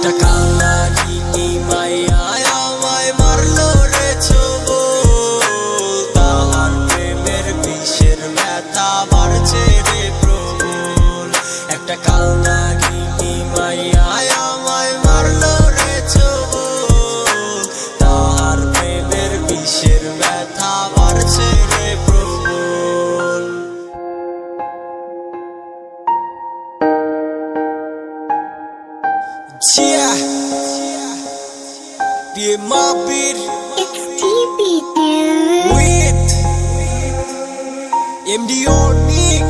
একটা কালনাগিনী মাইয়া আমায় মারলো রে ছোবল, তাহার প্রেমের বিষের ব্যথা বাড়ছে রে প্রবল। একটা কালনাগিনী মাইয়া আমায় মারলো রে ছোবল, তাহার প্রেমের বিষের ব্যথা বাড়ছে রে প্রবল। Yeah, be my beat. It's TB, dude. With MD Nick.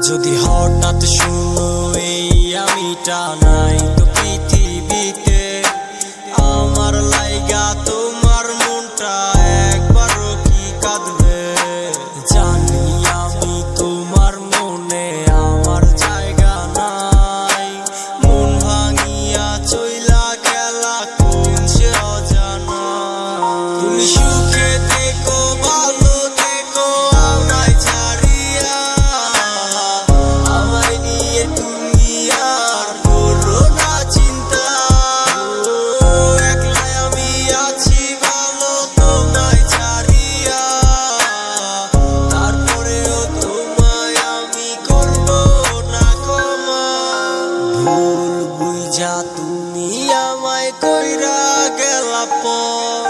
যদি হঠাৎ শুনো এই আমিটা নাই তো পৃথিবীতে, আমার লাইগা তোমার মনটা একবারও কি কাঁদবে? জানি আমি তোমার মনে আমার জায়গা নাই, মন ভাঙিয়া চইলা গেলা কোন সে অজানা। তুমি সুখে থেকো ভালো থেকো আমায় ছাড়িয়া, আমায় নিয়ে তুমি আর করো না চিন্তা। একলাই আমি আছি ভালো তোমায় ছাড়িয়া, তারপরেও তোমায় আমি করবো না ক্ষমা। ভুল বুঝা তুমি আমায় কইরা গেলা পর,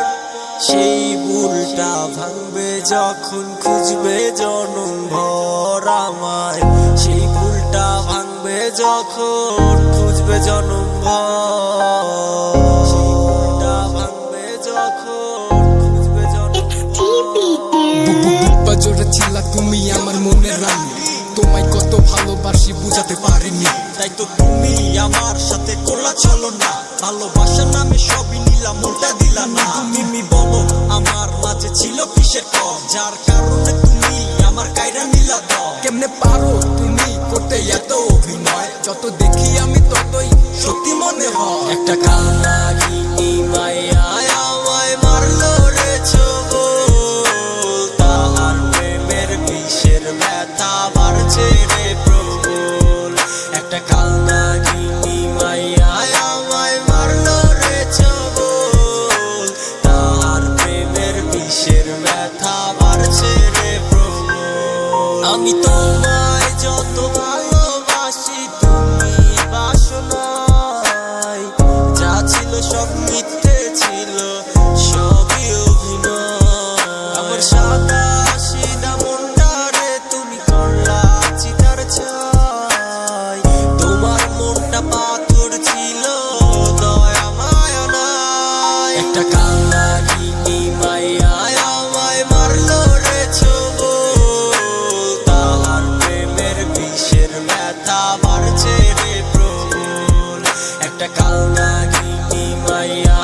সেই ভুলটা ভাঙবে যখন খুঁজবে জনম ভর আমায়। সেই ভুলটা ভাঙবে যখন খুঁজবে জনম ভর, সেই ভুলটা ভাঙবে যখন খুঁজবে জনম It's TB, dude. বুব্বা জোরে ছিলা তুমি আমার মনের রানী, তোমায় কত ভালোবাসি বুঝাতে পারিনি। তাই তো তুমি আমার সাথে করলা চলো না, ভালোবাসার নামে সবই নিলাম মনটা দিলা না। তুমি বলো আমার মাঝে ছিল কিসের কম, যার কারণে তুমি আমার কাইরা নিলা দম। কেমনে পারো তুমি করতে এত অভিনয়, যত দেখি আমি ততই সত্যি মনে হয়। একটা কালনাগিনী মাইয়া আমায় মারলো রে ছোবল, তাহার প্রেমের বিষের ব্যথা বাড়ছে রে প্রবল। একটা কালনাগিনী মাইয়া আমায় মারলো রে ছোবল, তাহার প্রেমের বিষের ব্যথা বাড়ছে রে প্রবল। আমি তোমায় যত ভালোবাসি তুমি বাসো নাই, যা ছিল সব মিথ্যে ছিল সবই অভিনয়। আমার সাদা সিধা মনটারে তুমি করলা চিতার ছাই, তোমার মনটা পাথর ছিল দয়া মায়া নাই। একটা কালনাগিনী মাইয়া আমায় মারলো রে ছোবল, তাহার প্রেমের বিষের ব্যথা বাড়ছে রে প্রবল। একটা কালনাগিনী মাইয়া